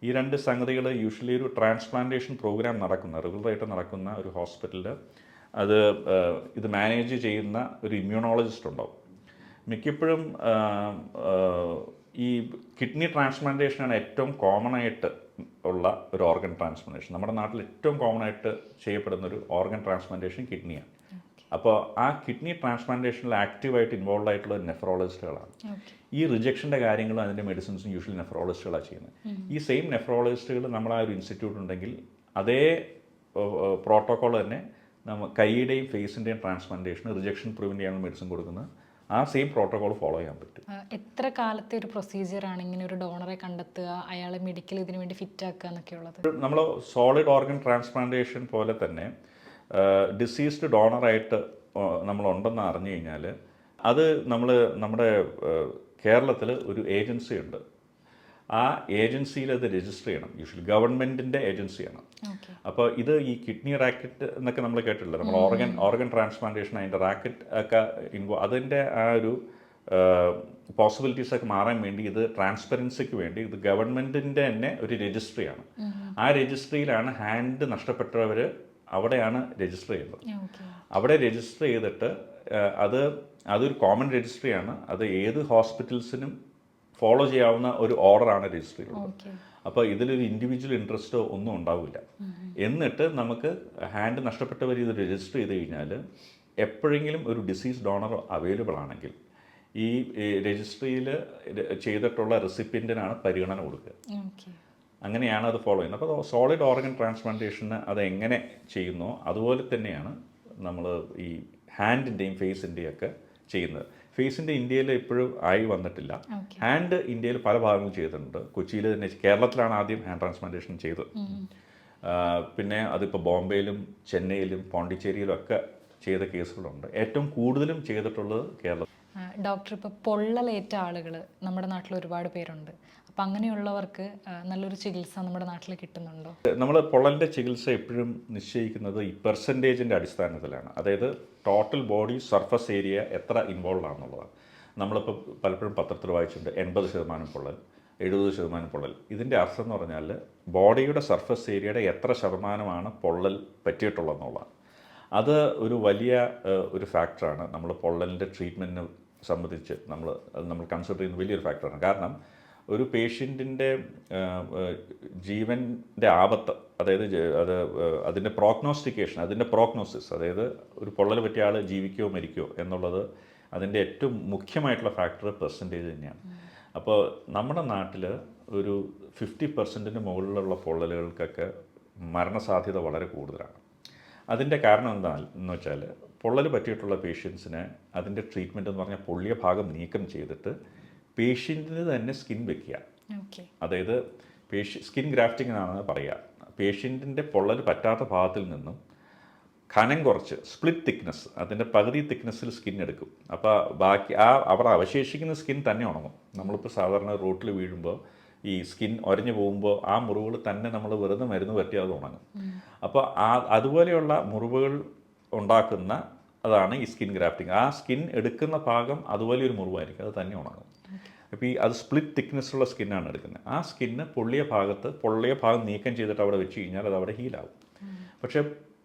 ഈ 2 സംഗതികൾ യൂഷ്വലി ഒരു ട്രാൻസ്പ്ലാന്റേഷൻ പ്രോഗ്രാം റെഗുലറായിട്ട് നടക്കുന്ന ഒരു ഹോസ്പിറ്റലിൽ ഇത് മാനേജ് ചെയ്യുന്ന ഒരു ഇമ്മ്യൂണോളജിസ്റ്റ് ഉണ്ടാവും. മിക്കപ്പോഴും ഈ കിഡ്നി ട്രാൻസ്പ്ലാന്റേഷനാണ് ഏറ്റവും കോമൺ ആയിട്ട് ഉള്ള ഒരു ഓർഗൻ ട്രാൻസ്പ്ലാന്റേഷൻ. നമ്മുടെ നാട്ടിൽ ഏറ്റവും കോമൺ ആയിട്ട് ചെയ്യപ്പെടുന്ന ഒരു ഓർഗൻ ട്രാൻസ്പ്ലാന്റേഷൻ കിഡ്നിയാണ്. അപ്പോൾ ആ കിഡ്നി ട്രാൻസ്പ്ലാന്റേഷനിൽ ആക്റ്റീവായിട്ട് ഇൻവോൾവ് ആയിട്ടുള്ള നെഫ്രോളജിസ്റ്റുകളാണ്. ഈ റിജക്ഷൻ്റെ കാര്യങ്ങളും അതിൻ്റെ മെഡിസിൻസും യൂഷ്വലി നെഫ്രോളജിസ്റ്റുകളാണ് ചെയ്യുന്നത്. ഈ സെയിം നെഫ്രോളജിസ്റ്റുകൾ നമ്മൾ ആ ഒരു ഇൻസ്റ്റിറ്റ്യൂട്ട് ഉണ്ടെങ്കിൽ അതേ പ്രോട്ടോക്കോൾ തന്നെ കൈയുടെയും ഫേസിൻ്റെയും ട്രാൻസ്പ്ലാന്റേഷന് റിജക്ഷൻ പ്രിവെൻറ്റ് ചെയ്യാനുള്ള മെഡിസിൻ കൊടുക്കുന്നത് ആ സെയിം പ്രോട്ടോകോൾ ഫോളോ ചെയ്യാൻ പറ്റും. എത്ര കാലത്തെ ഒരു പ്രൊസീജിയറാണ് ഇങ്ങനെ ഒരു ഡോണറെ കണ്ടെത്തുക, അയാളെ മെഡിക്കൽ ഇതിനു വേണ്ടി ഫിറ്റ് ആക്കുക എന്നൊക്കെ ഉള്ളത്? നമ്മൾ സോളിഡ് ഓർഗൻ ട്രാൻസ്പ്ലാന്റേഷൻ പോലെ തന്നെ ഡിസീസ്ഡ് ഡോണറായിട്ട് നമ്മളുണ്ടെന്ന് അറിഞ്ഞു കഴിഞ്ഞാൽ അത് നമ്മുടെ കേരളത്തിൽ ഒരു ഏജൻസി ഉണ്ട്. ആ ഏജൻസിയിൽ അത് രജിസ്റ്റർ ചെയ്യണം. യൂഷ്വലി ഗവൺമെൻറ്റിൻ്റെ ഏജൻസിയാണ്. അപ്പോൾ ഇത് ഈ കിഡ്നി റാക്കറ്റ് എന്നൊക്കെ നമ്മൾ കേട്ടിട്ടില്ല, നമ്മൾ ഓർഗൻ ട്രാൻസ്പ്ലാന്റേഷൻ അതിൻ്റെ റാക്കറ്റ് ഒക്കെ അതിൻ്റെ ആ ഒരു പോസിബിലിറ്റീസ് ഒക്കെ മാറാൻ വേണ്ടി ഇത് ട്രാൻസ്പെറൻസിക്ക് വേണ്ടി ഇത് ഗവൺമെൻറ്റിൻ്റെ തന്നെ ഒരു രജിസ്ട്രിയാണ്. ആ രജിസ്ട്രിയിലാണ് ഹാൻഡ് നഷ്ടപ്പെട്ടവർ അവിടെയാണ് രജിസ്റ്റർ ചെയ്യുന്നത്. അവിടെ രജിസ്റ്റർ ചെയ്തിട്ട് അതൊരു കോമൺ രജിസ്ട്രിയാണ്. അത് ഏത് ഹോസ്പിറ്റൽസിനും ഫോളോ ചെയ്യാവുന്ന ഒരു ഓർഡറാണ് രജിസ്ട്രിയിലുള്ളത്. അപ്പോൾ ഇതിലൊരു ഇൻഡിവിജ്വൽ ഇൻട്രസ്റ്റോ ഒന്നും ഉണ്ടാവില്ല. എന്നിട്ട് നമുക്ക് ഹാൻഡ് നഷ്ടപ്പെട്ടവർ ഇത് രജിസ്റ്റർ ചെയ്ത് കഴിഞ്ഞാൽ എപ്പോഴെങ്കിലും ഒരു ഡിസീസ് ഡോണർ അവൈലബിൾ ആണെങ്കിൽ ഈ രജിസ്ട്രിയിൽ ചെയ്തിട്ടുള്ള റെസിപ്പിയൻറ്റിനാണ് പരിഗണന കൊടുക്കുക. അങ്ങനെയാണ് അത് ഫോളോ ചെയ്യുന്നത്. അപ്പോൾ സോളിഡ് ഓർഗൻ ട്രാൻസ്പ്ലാന്റേഷന് അത് എങ്ങനെ ചെയ്യുന്നോ അതുപോലെ തന്നെയാണ് നമ്മൾ ഈ ഹാൻഡിൻ്റെയും ഫേസിൻ്റെയും ഒക്കെ ചെയ്യുന്നത്. ഫേസിൻ്റെ ഇന്ത്യയിൽ ഇപ്പോഴും ആയി വന്നിട്ടില്ല. ഹാൻഡ് ഇന്ത്യയിൽ പല ഭാഗങ്ങളും ചെയ്തിട്ടുണ്ട്. കൊച്ചിയിൽ തന്നെ, കേരളത്തിലാണ് ആദ്യം ഹാൻഡ് ട്രാൻസ്പ്ലാന്റേഷൻ ചെയ്തത്. പിന്നെ അതിപ്പോൾ ബോംബെയിലും ചെന്നൈയിലും പോണ്ടിച്ചേരിയിലും ഒക്കെ ചെയ്ത കേസുകളുണ്ട്. ഏറ്റവും കൂടുതലും ചെയ്തിട്ടുള്ളത് കേരളം. ഡോക്ടർ, ഇപ്പോൾ പൊള്ളലേറ്റ ആളുകൾ നമ്മുടെ നാട്ടിൽ ഒരുപാട് പേരുണ്ട്. അപ്പം അങ്ങനെയുള്ളവർക്ക് നല്ലൊരു ചികിത്സ നമ്മുടെ നാട്ടിൽ കിട്ടുന്നുണ്ടോ? നമ്മൾ പൊള്ളലിൻ്റെ ചികിത്സ എപ്പോഴും നിശ്ചയിക്കുന്നത് ഈ പെർസെൻറ്റേജിൻ്റെ അടിസ്ഥാനത്തിലാണ്. അതായത് ടോട്ടൽ ബോഡി സർഫസ് ഏരിയ എത്ര ഇൻവോൾവ് ആണെന്നുള്ളതാണ്. നമ്മളിപ്പോൾ പലപ്പോഴും പത്രത്തിൽ വായിച്ചിട്ടുണ്ട് 80% പൊള്ളൽ, 70% പൊള്ളൽ. ഇതിൻ്റെ അർത്ഥം എന്ന് പറഞ്ഞാൽ ബോഡിയുടെ സർഫസ് ഏരിയയുടെ എത്ര ശതമാനമാണ് പൊള്ളൽ പറ്റിയിട്ടുള്ളതെന്നുള്ളതാണ്. അത് ഒരു വലിയ ഒരു ഫാക്ടറാണ് നമ്മൾ പൊള്ളലിൻ്റെ ട്രീറ്റ്മെൻറ്റിനെ സംബന്ധിച്ച് നമ്മൾ കൺസിഡർ ചെയ്യുന്ന വലിയൊരു ഫാക്ടറാണ്. കാരണം ഒരു പേഷ്യൻറ്റിൻ്റെ ജീവൻ്റെ ആപത്ത്, അതായത് അതിൻ്റെ പ്രോഗ്നോസ്റ്റിക്കേഷൻ, അതിൻ്റെ പ്രോഗ്നോസിസ്, അതായത് ഒരു പൊള്ളൽ പറ്റിയ ആൾ ജീവിക്കുകയോ മരിക്കുകയോ എന്നുള്ളത് അതിൻ്റെ ഏറ്റവും മുഖ്യമായിട്ടുള്ള പെർസെൻറ്റേജ് തന്നെയാണ്. അപ്പോൾ നമ്മുടെ നാട്ടിൽ ഒരു 50% മുകളിലുള്ള പൊള്ളലുകൾക്കൊക്കെ മരണസാധ്യത വളരെ കൂടുതലാണ്. അതിൻ്റെ കാരണം എന്താണെന്ന് വെച്ചാൽ, പൊള്ളൽ പറ്റിയിട്ടുള്ള പേഷ്യൻസിന് അതിൻ്റെ ട്രീറ്റ്മെൻറ്റ് എന്ന് പറഞ്ഞാൽ പൊള്ളിയ ഭാഗം നീക്കം ചെയ്തിട്ട് പേഷ്യൻറ്റിന് തന്നെ സ്കിൻ വെക്കുക. അതായത് സ്കിൻ ഗ്രാഫ്റ്റിംഗ് എന്നാണ് പറയുക. പേഷ്യൻറ്റിൻ്റെ പൊള്ളൽ പറ്റാത്ത ഭാഗത്തിൽ നിന്നും കനം കുറച്ച് സ്പ്ലിറ്റ് തിക്നെസ്, അതിൻ്റെ പകുതി തിക്നെസ്സിൽ സ്കിൻ എടുക്കും. അപ്പോൾ ബാക്കി അവിടെ അവശേഷിക്കുന്ന സ്കിൻ തന്നെ ഉണങ്ങും. നമ്മളിപ്പോൾ സാധാരണ റോട്ടിൽ വീഴുമ്പോൾ ഈ സ്കിൻ ഒരഞ്ഞു പോകുമ്പോൾ ആ മുറിവുകൾ തന്നെ നമ്മൾ വെറുതെ മരുന്ന് പറ്റി അത് ഉണങ്ങും. അപ്പോൾ അതുപോലെയുള്ള മുറിവുകൾ ഉണ്ടാക്കുന്ന അതാണ് ഈ സ്കിൻ ഗ്രാഫ്റ്റിംഗ്. ആ സ്കിൻ എടുക്കുന്ന ഭാഗം അതുപോലെ ഒരു മുറിവായിരിക്കും, അത് തന്നെ ഉണങ്ങും. അപ്പോൾ അത് സ്പ്ലിറ്റ് തിക്നെസ്സുള്ള സ്കിന്നാണ് എടുക്കുന്നത്. ആ സ്കിന്ന് പൊള്ളിയ ഭാഗം നീക്കം ചെയ്തിട്ട് അവിടെ വെച്ച് കഴിഞ്ഞാൽ അത് അവിടെ ഹീലാവും. പക്ഷേ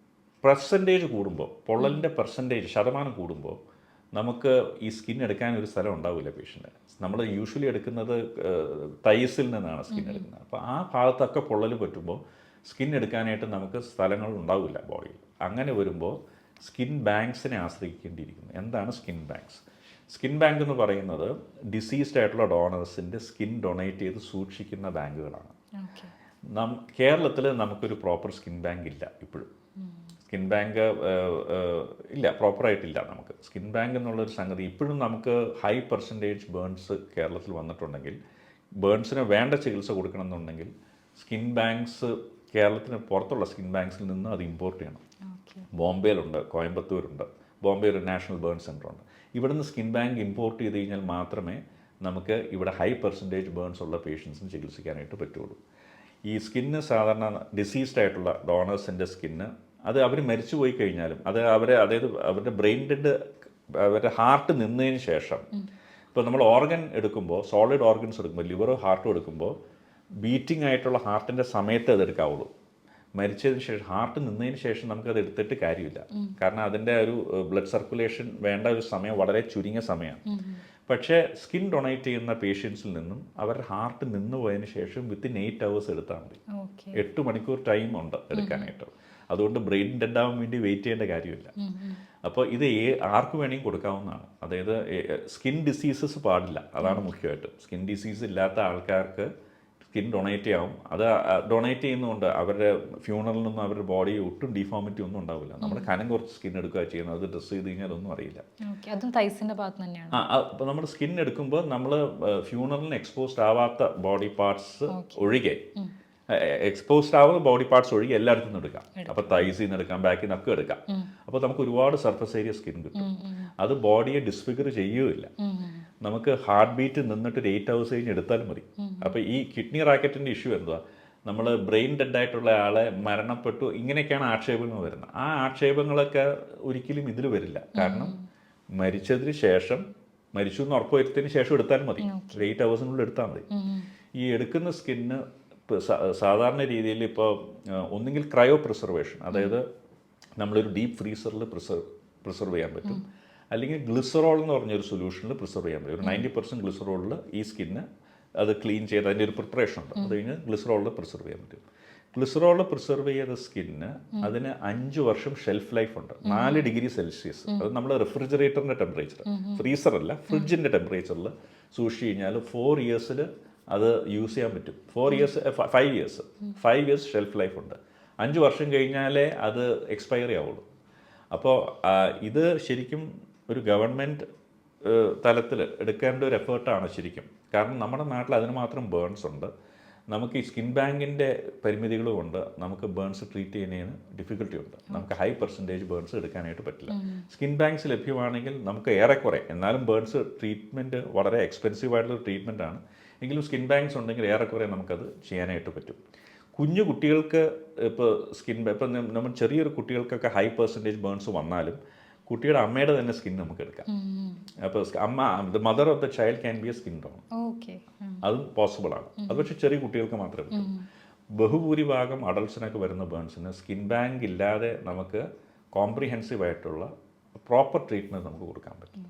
പെർസെൻറ്റേജ് കൂടുമ്പോൾ, പൊള്ളലിൻ്റെ ശതമാനം കൂടുമ്പോൾ നമുക്ക് ഈ സ്കിൻ എടുക്കാൻ ഒരു സ്ഥലം ഉണ്ടാവില്ല പേഷ്യൻ്റ്. നമ്മൾ യൂഷ്വലി എടുക്കുന്നത് തൈസിൽ നിന്നാണ് സ്കിൻ എടുക്കുന്നത്. അപ്പോൾ ആ ഭാഗത്തൊക്കെ പൊള്ളൽ പറ്റുമ്പോൾ സ്കിൻ എടുക്കാനായിട്ട് നമുക്ക് സ്ഥലങ്ങൾ ഉണ്ടാവില്ല ബോഡിയിൽ. അങ്ങനെ വരുമ്പോൾ സ്കിൻ ബാങ്ക്സിനെ ആശ്രയിക്കേണ്ടിയിരിക്കുന്നു. എന്താണ് സ്കിൻ ബാങ്ക്സ്? സ്കിൻ ബാങ്ക് എന്ന് പറയുന്നത് ഡിസീസ്ഡ് ആയിട്ടുള്ള ഡോണേഴ്സിൻ്റെ സ്കിൻ ഡൊണേറ്റ് ചെയ്ത് സൂക്ഷിക്കുന്ന ബാങ്കുകളാണ്. കേരളത്തിൽ നമുക്കൊരു പ്രോപ്പർ സ്കിൻ ബാങ്ക് ഇല്ല ഇപ്പോഴും. സ്കിൻ ബാങ്ക് ഇല്ല, പ്രോപ്പറായിട്ടില്ല. നമുക്ക് സ്കിൻ ബാങ്ക് എന്നുള്ളൊരു സംഗതി ഇപ്പോഴും നമുക്ക് ഹൈ പെർസെൻറ്റേജ് ബേൺസ് കേരളത്തിൽ വന്നിട്ടുണ്ടെങ്കിൽ, ബേൺസിന് വേണ്ട ചികിത്സ കൊടുക്കണമെന്നുണ്ടെങ്കിൽ സ്കിൻ ബാങ്ക്സ് കേരളത്തിന് പുറത്തുള്ള സ്കിൻ ബാങ്ക്സിൽ നിന്ന് അത് ഇമ്പോർട്ട് ചെയ്യണം. ബോംബെയിലുണ്ട്, കോയമ്പത്തൂരുണ്ട്, ബോംബെ ഒരു നാഷണൽ ബേൺ സെൻ്റർ ഉണ്ട്. ഇവിടുന്ന് സ്കിൻ ബാങ്ക് ഇമ്പോർട്ട് ചെയ്ത് കഴിഞ്ഞാൽ മാത്രമേ നമുക്ക് ഇവിടെ ഹൈ പെർസെൻറ്റേജ് ബേൺസ് ഉള്ള പേഷ്യൻസിന് ചികിത്സിക്കാനായിട്ട് പറ്റുള്ളൂ. ഈ സ്കിന്ന് സാധാരണ ഡിസീസ്ഡ് ആയിട്ടുള്ള ഡോണേഴ്സിൻ്റെ സ്കിന്ന് അത് അവർ മരിച്ചു പോയി കഴിഞ്ഞാലും അതായത് അവരുടെ ബ്രെയിൻ ഡെഡ്, അവരുടെ ഹാർട്ട് നിന്നതിന് ശേഷം, ഇപ്പോൾ നമ്മൾ ഓർഗൻ എടുക്കുമ്പോൾ, സോളിഡ് ഓർഗൻസ് എടുക്കുമ്പോൾ, ലിവറോ ഹാർട്ടോ എടുക്കുമ്പോൾ ബീറ്റിംഗ് ആയിട്ടുള്ള ഹാർട്ടിൻ്റെ സമയത്ത് അത് എടുക്കാവുള്ളൂ. മരിച്ചതിന് ശേഷം, ഹാർട്ട് നിന്നതിന് ശേഷം നമുക്കത് എടുത്തിട്ട് കാര്യമില്ല. കാരണം അതിൻ്റെ ഒരു ബ്ലഡ് സർക്കുലേഷൻ വേണ്ട ഒരു സമയം വളരെ ചുരുങ്ങിയ സമയമാണ്. പക്ഷേ സ്കിൻ ഡൊണേറ്റ് ചെയ്യുന്ന പേഷ്യൻസിൽ നിന്നും അവരുടെ ഹാർട്ട് നിന്ന് പോയതിന് ശേഷം വിത്തിൻ 8 hours എടുത്താൽ മതി. 8 മണിക്കൂർ ടൈം ഉണ്ട് എടുക്കാനായിട്ട്. അതുകൊണ്ട് ബ്രെയിൻ ഡെഡ് ആവാൻ വേണ്ടി വെയിറ്റ് ചെയ്യേണ്ട കാര്യമില്ല. അപ്പോൾ ഇത് ആർക്ക് വേണമെങ്കിൽ കൊടുക്കാവുന്നതാണ്. അതായത് സ്കിൻ ഡിസീസസ് പാടില്ല, അതാണ് മുഖ്യമായിട്ട്. സ്കിൻ ഡിസീസ് ഇല്ലാത്ത ആൾക്കാർക്ക് സ്കിൻ ഡൊണേറ്റ് ചെയ്യാവും. അത് ഡൊണേറ്റ് ചെയ്യുന്നതുകൊണ്ട് അവരുടെ ഫ്യൂണറലിനൊന്നും അവരുടെ ബോഡി ഒട്ടും ഡിഫോമിറ്റി ഒന്നും ഉണ്ടാവില്ല. നമ്മുടെ കനം കുറച്ച് സ്കിൻ എടുക്കുക ചെയ്യുന്നത്, അത് ഡ്രസ്സ് ചെയ്ത് കഴിഞ്ഞാൽ ഒന്നും അറിയില്ല. അപ്പോൾ നമ്മൾ സ്കിൻ എടുക്കുമ്പോൾ നമ്മൾ ഫ്യൂണറലിന് എക്സ്പോസ്ഡ് ആവാത്ത ബോഡി പാർട്സ് ഒഴികെ, എക്സ്പോസ്ഡ് ആവുന്ന ബോഡി പാർട്സ് ഒഴികെ എല്ലായിടത്തും നിന്ന് എടുക്കാം. അപ്പോൾ തൈസിൽ നിന്ന് എടുക്കാം, ബാക്കിൽ നിന്നൊക്കെ എടുക്കാം. അപ്പോൾ നമുക്ക് ഒരുപാട് സർഫസ് ഏരിയ സ്കിൻ കിട്ടും. അത് ബോഡിയെ ഡിസ്ഫിഗർ ചെയ്യുകയില്ല. നമുക്ക് ഹാർട്ട് ബീറ്റ് നിന്നിട്ട് 8 hours കഴിഞ്ഞ് എടുത്താലും മതി. അപ്പോൾ ഈ കിഡ്നി റാക്കറ്റിൻ്റെ ഇഷ്യൂ എന്താ? നമ്മൾ ബ്രെയിൻ ഡെഡ് ആയിട്ടുള്ള ആളെ മരണപ്പെട്ടു, ഇങ്ങനെയൊക്കെയാണ് ആക്ഷേപങ്ങൾ വരുന്നത്. ആ ആക്ഷേപങ്ങളൊക്കെ ഒരിക്കലും ഇതിൽ വരില്ല. കാരണം മരിച്ചതിന് ശേഷം, മരിച്ചു എന്ന് ഉറപ്പ് വരുത്തിയതിന് ശേഷം എടുത്താലും മതി. 8 hours എടുത്താൽ മതി. ഈ എടുക്കുന്ന സ്കിന്ന് സാധാരണ രീതിയിൽ ഇപ്പോൾ ഒന്നുകിൽ ക്രയോ പ്രിസർവേഷൻ, അതായത് നമ്മളൊരു ഡീപ്പ് ഫ്രീസറിൽ പ്രിസർവ് ചെയ്യാൻ പറ്റും. അല്ലെങ്കിൽ ഗ്ലിസറോൾ എന്ന് പറഞ്ഞൊരു സൊല്യൂഷനിൽ പ്രിസർവ് ചെയ്യാൻ പറ്റും. ഒരു 90% ഗ്ലിസറോളിൽ ഈ സ്കിന്ന് അത് ക്ലീൻ ചെയ്ത് അതിൻ്റെ ഒരു പ്രിപ്പറേഷൻ ഉണ്ട്. അത് കഴിഞ്ഞ് ഗ്ലിസറോളിൽ പ്രിസർവ് ചെയ്യാൻ പറ്റും. ഗ്ലിസറോളിൽ പ്രിസർവ് ചെയ്ത സ്കിന്ന് അതിന് 5 വർഷം ഷെൽഫ് ലൈഫ് ഉണ്ട്. 4 degree Celsius. അത് നമ്മൾ റെഫ്രിജറേറ്ററിൻ്റെ ടെമ്പറേച്ചർ, ഫ്രീസറല്ല, ഫ്രിഡ്ജിൻ്റെ ടെമ്പറേച്ചറിൽ സൂക്ഷിച്ച് കഴിഞ്ഞാൽ 4 years അത് യൂസ് ചെയ്യാൻ പറ്റും. 5 years ഷെൽഫ് ലൈഫ് ഉണ്ട്. 5 വർഷം കഴിഞ്ഞാലേ അത് എക്സ്പയറി ആവുള്ളൂ. അപ്പോൾ ഇത് ശരിക്കും ഒരു ഗവൺമെൻറ് തലത്തിൽ എടുക്കേണ്ട ഒരു എഫേർട്ടാണ് ശരിക്കും. കാരണം നമ്മുടെ നാട്ടിൽ അതിന് മാത്രം ബേൺസ് ഉണ്ട്. നമുക്ക് ഈ സ്കിൻ ബാങ്കിൻ്റെ പരിമിതികളും കൊണ്ട് നമുക്ക് ബേൺസ് ട്രീറ്റ് ചെയ്യുന്നതിന് ഡിഫിക്കൽട്ടി ഉണ്ട്. നമുക്ക് ഹൈ പെർസെൻറ്റേജ് ബേൺസ് എടുക്കാനായിട്ട് പറ്റില്ല. സ്കിൻ ബാങ്ക്സ് ലഭ്യമാണെങ്കിൽ നമുക്ക് ഏറെക്കുറെ, എന്നാലും ബേൺസ് ട്രീറ്റ്മെൻറ്റ് വളരെ എക്സ്പെൻസീവ് ആയിട്ടുള്ള ട്രീറ്റ്മെൻറ്റാണ്. എങ്കിലും സ്കിൻ ബാങ്ക്സ് ഉണ്ടെങ്കിൽ ഏറെക്കുറെ നമുക്കത് ചെയ്യാനായിട്ട് പറ്റും. കുഞ്ഞു കുട്ടികൾക്ക് ഇപ്പോൾ ഇപ്പം നമ്മൾ ചെറിയൊരു കുട്ടികൾക്കൊക്കെ ഹൈ പെർസെൻറ്റേജ് ബേൺസ് വന്നാലും കുട്ടിയുടെ അമ്മയുടെ തന്നെ സ്കിൻ നമുക്ക് എടുക്കാം. അപ്പോൾ the mother of the child can be A skin donor. അതും പോസിബിളാണ്. അത് പക്ഷേ ചെറിയ കുട്ടികൾക്ക് മാത്രമേ പറ്റൂ. ബഹുഭൂരിഭാഗം അഡൾട്ട്സിനൊക്കെ വരുന്ന ബേൺസിന് സ്കിൻ ബാങ്ക് ഇല്ലാതെ നമുക്ക് കോംപ്രിഹെൻസീവ് ആയിട്ടുള്ള പ്രോപ്പർ ട്രീറ്റ്മെൻറ്റ് നമുക്ക് കൊടുക്കാൻ പറ്റും.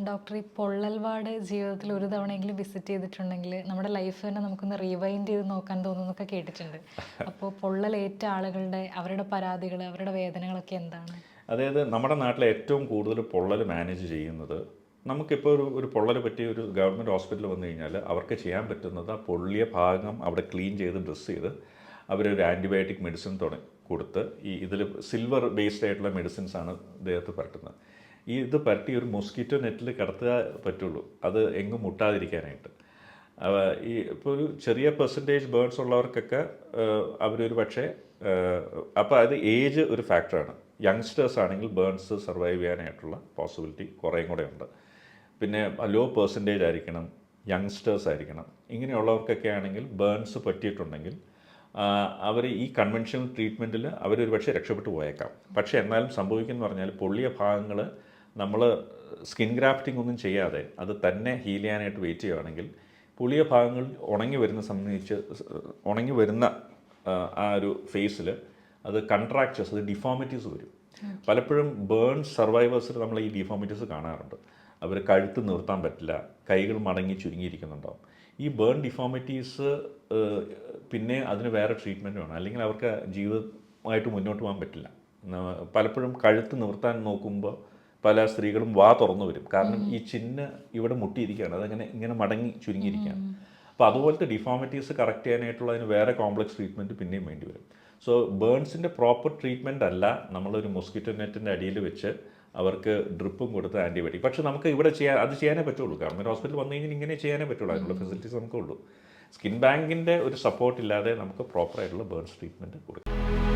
ഡോക്ടർ, ഈ പൊള്ളൽവാട് ജീവിതത്തിൽ ഒരു തവണയെങ്കിലും വിസിറ്റ് ചെയ്തിട്ടുണ്ടെങ്കിൽ നമ്മുടെ ലൈഫ് തന്നെ നമുക്കൊന്ന് റീവൈൻഡ് ചെയ്ത് നോക്കാൻ തോന്നുന്നൊക്കെ കേട്ടിട്ടുണ്ട്. അപ്പോൾ പൊള്ളലേറ്റ ആളുകളുടെ അവരുടെ പരാതികൾ, അവരുടെ വേദനകളൊക്കെ എന്താണ്? അതായത് നമ്മുടെ നാട്ടിലെ ഏറ്റവും കൂടുതൽ പൊള്ളൽ മാനേജ് ചെയ്യുന്നത്, നമുക്കിപ്പോൾ ഒരു പൊള്ളൽ പറ്റിയ ഒരു ഗവൺമെൻറ് ഹോസ്പിറ്റലിൽ വന്നു കഴിഞ്ഞാൽ അവർക്ക് ചെയ്യാൻ പറ്റുന്നത് ആ പൊള്ളിയ ഭാഗം അവിടെ ക്ലീൻ ചെയ്ത് ഡ്രസ്സ് ചെയ്ത് അവരൊരു ആൻറ്റിബയോട്ടിക് മെഡിസിൻ കൊടുത്ത് ഇതിൽ സിൽവർ ബേസ്ഡ് ആയിട്ടുള്ള മെഡിസിൻസാണ് ദേഹത്ത് പരട്ടുന്നത്. ഇത് പരട്ടി ഒരു മൊസ്കിറ്റോ നെറ്റിൽ കിടത്തുക പറ്റുള്ളൂ, അത് എങ്ങും മുട്ടാതിരിക്കാനായിട്ട്. ഇപ്പോൾ ഒരു ചെറിയ പെർസെൻറ്റേജ് ബേൺസ് ഉള്ളവർക്കൊക്കെ അവരൊരു പക്ഷേ അപ്പോൾ അത് ഏജ് ഒരു ഫാക്ടറാണ്. യങ്സ്റ്റേഴ്സ് ആണെങ്കിൽ ബേൺസ് സർവൈവ് ചെയ്യാനായിട്ടുള്ള പോസിബിലിറ്റി കുറേയും കൂടെ ഉണ്ട്. പിന്നെ ലോ പെർസെൻറ്റേജ് ആയിരിക്കണം, യങ്സ്റ്റേഴ്സ് ആയിരിക്കണം. ഇങ്ങനെയുള്ളവർക്കൊക്കെ ആണെങ്കിൽ ബേൺസ് പറ്റിയിട്ടുണ്ടെങ്കിൽ അവർ ഈ കൺവെൻഷണൽ ട്രീറ്റ്മെൻറ്റിൽ അവരൊരു പക്ഷേ രക്ഷപ്പെട്ടു പോയേക്കാം. പക്ഷേ എന്നാലും സംഭവിക്കുന്നത് പറഞ്ഞാൽ പൊള്ളിയ ഭാഗങ്ങൾ നമ്മൾ സ്കിൻ ഗ്രാഫ്റ്റിംഗ് ഒന്നും ചെയ്യാതെ അത് തന്നെ ഹീൽ ചെയ്യാനായിട്ട് വെയിറ്റ് ചെയ്യുകയാണെങ്കിൽ പൊള്ളിയ ഭാഗങ്ങൾ ഉണങ്ങി വരുന്ന ആ ഒരു ഫേസിൽ അത് കൺട്രാക്ചേഴ്സ്, അത് ഡിഫോമിറ്റീസ് വരും. പലപ്പോഴും ബേൺസ് സർവൈവേഴ്സിൽ നമ്മൾ ഈ ഡിഫോമിറ്റീസ് കാണാറുണ്ട്. അവർ കഴുത്ത് നിർത്താൻ പറ്റില്ല, കൈകൾ മടങ്ങി ചുരുങ്ങിയിരിക്കുന്നുണ്ടാവും. ഈ ബേൺ ഡിഫോമിറ്റീസ് പിന്നെ അതിന് വേറെ ട്രീറ്റ്മെൻറ്റ് വേണം, അല്ലെങ്കിൽ അവർക്ക് ജീവിതമായിട്ട് മുന്നോട്ട് പോകാൻ പറ്റില്ല. പലപ്പോഴും കഴുത്ത് നിർത്താൻ നോക്കുമ്പോൾ പല സ്ത്രീകളും വാ തുറന്നു വരും. കാരണം ഈ ചിഹ്ന ഇവിടെ മുട്ടിയിരിക്കുകയാണ്, അതങ്ങനെ ഇങ്ങനെ മടങ്ങി ചുരുങ്ങിയിരിക്കുകയാണ്. അപ്പോൾ അതുപോലത്തെ ഡിഫോമിറ്റീസ് കറക്റ്റ് ചെയ്യാനായിട്ടുള്ള അതിന് വേറെ കോംപ്ലക്സ് ട്രീറ്റ്മെൻറ്റ് പിന്നെയും വേണ്ടി വരും. സോ ബേൺസിൻ്റെ പ്രോപ്പർ ട്രീറ്റ്മെൻറ്റ് അല്ല നമ്മളൊരു മൊസ്കിറ്റോ നെറ്റിൻ്റെ അടിയിൽ വെച്ച് അവർക്ക് ഡ്രിപ്പും കൊടുത്ത് ആൻറ്റിബയോട്ടിക്. പക്ഷേ നമുക്ക് ഇവിടെ ചെയ്യാനേ പറ്റുള്ളൂ. ഗവൺമെൻറ് ഹോസ്പിറ്റലിൽ വന്നു കഴിഞ്ഞാൽ ഇങ്ങനെ ചെയ്യാനേ പറ്റുള്ളൂ, അതിനുള്ള ഫെസിലിറ്റീസ് നമുക്കുള്ളൂ. സ്കിൻ ബാങ്കിൻ്റെ ഒരു സപ്പോർട്ട് ഇല്ലാതെ നമുക്ക് പ്രോപ്പറായിട്ടുള്ള ബേൺസ് ട്രീറ്റ്മെൻറ്റ് കൊടുക്കാം.